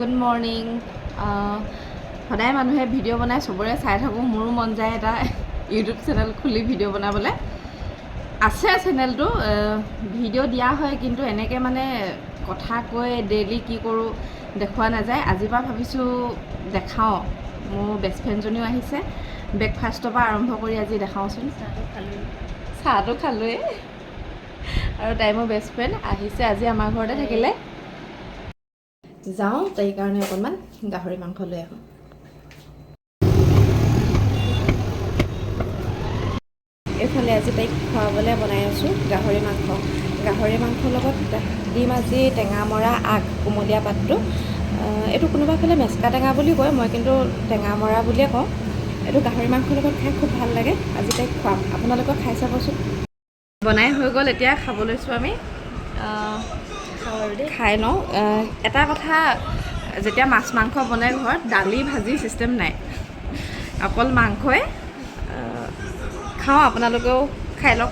good morning সদায় মানুহে video' বনাই চবৰে চাই থাকোঁ মোৰো মন যায় এটা ইউটিউব চেনেল খুলি ভিডিঅ' বনাবলৈ আছে চেনেলটো ভিডিঅ' দিয়া হয় কিন্তু এনেকৈ মানে কথা কৈ ডেইলি কি কৰোঁ দেখুওৱা নাযায় আজিৰ পৰা ভাবিছোঁ দেখাওঁ মোৰ বেষ্ট ফ্ৰেণ্ডজনীও আহিছে ব্ৰেকফাষ্টৰ পৰা আৰম্ভ কৰি আজি দেখাওঁচোন চাহটো খালোঁৱেই আৰু তাই মোৰ বেষ্ট ফ্ৰেণ্ড আহিছে আজি আমাৰ ঘৰতে থাকিলে যাওঁ তাইৰ কাৰণে অকণমান গাহৰি মাংস লৈ আহোঁ এইফালে আজি তাইক খুৱাবলৈ বনাই আছোঁ গাহৰি মাংসৰ লগত দিম আজি টেঙা মৰা আগ কুমলীয়া পাতটো এইটো কোনোবা ফালে মেচকা টেঙা বুলি কয় মই কিন্তু টেঙা মৰা বুলিয়ে কওঁ এইটো গাহৰি মাংসৰ লগত খাই খুব ভাল লাগে আজি তাইক খুৱাম আপোনালোকক খাই চাবচোন বনাই হৈ গ'ল এতিয়া খাব লৈছোঁ আমি খাই লওঁ এটা কথা যেতিয়া মাছ মাংস বনাই ঘৰত দালি ভাজি চিষ্টেম নাই অকল মাংসই খাওঁ আপোনালোকেও খাই লওক